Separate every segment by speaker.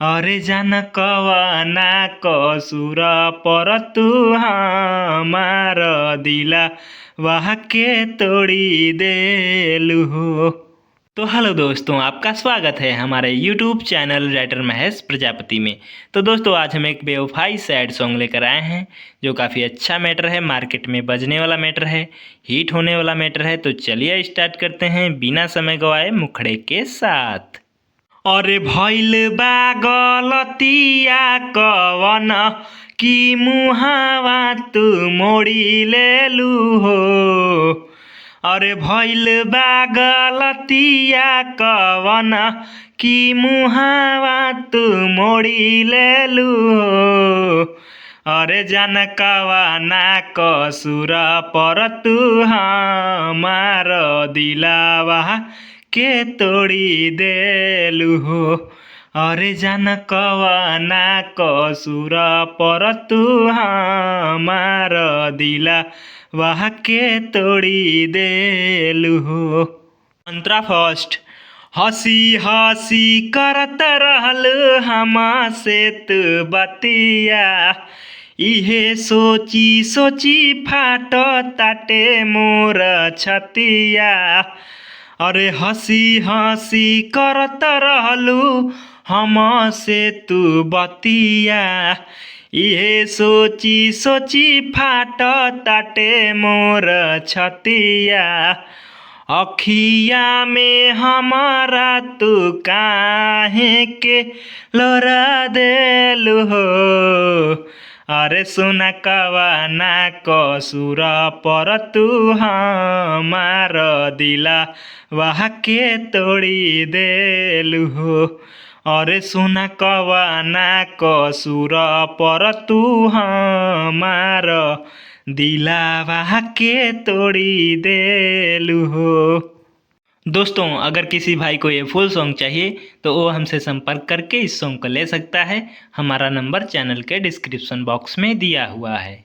Speaker 1: अरे जान कवना कसूर पर तू हमार दिला वह के तोड़ी देलू हो। तो हेलो दोस्तों, आपका स्वागत है हमारे YouTube channel writer Mahesh Prajapati में। तो दोस्तों, आज हम एक बेवफाई सैड सॉन्ग लेकर आए हैं जो काफ़ी अच्छा मैटर है, मार्केट में बजने वाला मैटर है, हिट होने वाला मैटर है। तो चलिए स्टार्ट करते हैं बिना समय गवाए मुखड़े के साथ। अरे भइल बा गलतिया कवन कि मुहावा तू मोड़ी लेलू हो। अरे भइल बा गलतिया कवन कि मुहावा तू मोड़ी लेलू हो। अरे जान कवना कसूर पर तू हमार दिलावा के तोड़ी देलू हो। अरे जान कवना कसूर पर तू हमार दिला वह के तोड़ी देलू हो। मंत्रा फर्स्ट। हंसी हंसी करत रहल हमसे तू बतिया, इहे सोची सोची फाट ताटे मोर छतिया। अरे हंसी हंसी करत रहलू हमसे तू बतिया, इहे सोची सोची फाट ताटे मोर छतिया। अखिया में हमारा तू काहे के लोरा देलू हो। अरे सुना कवना कसूर पर तू हमार दिला वह के तोड़ी देलू हो। अरे सुना कवना कसूर पर तू हमार दिला वह के तोड़ी देलू हो। दोस्तों, अगर किसी भाई को ये फुल सॉन्ग चाहिए तो वो हमसे संपर्क करके इस सॉन्ग को ले सकता है। हमारा नंबर चैनल के डिस्क्रिप्शन बॉक्स में दिया हुआ है।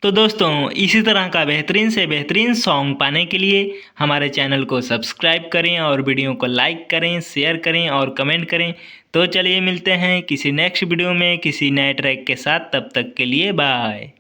Speaker 1: तो दोस्तों, इसी तरह का बेहतरीन से बेहतरीन सॉन्ग पाने के लिए हमारे चैनल को सब्सक्राइब करें और वीडियो को लाइक करें, शेयर करें और कमेंट करें। तो चलिए मिलते हैं किसी नेक्स्ट वीडियो में किसी नए ट्रैक के साथ। तब तक के लिए बाय।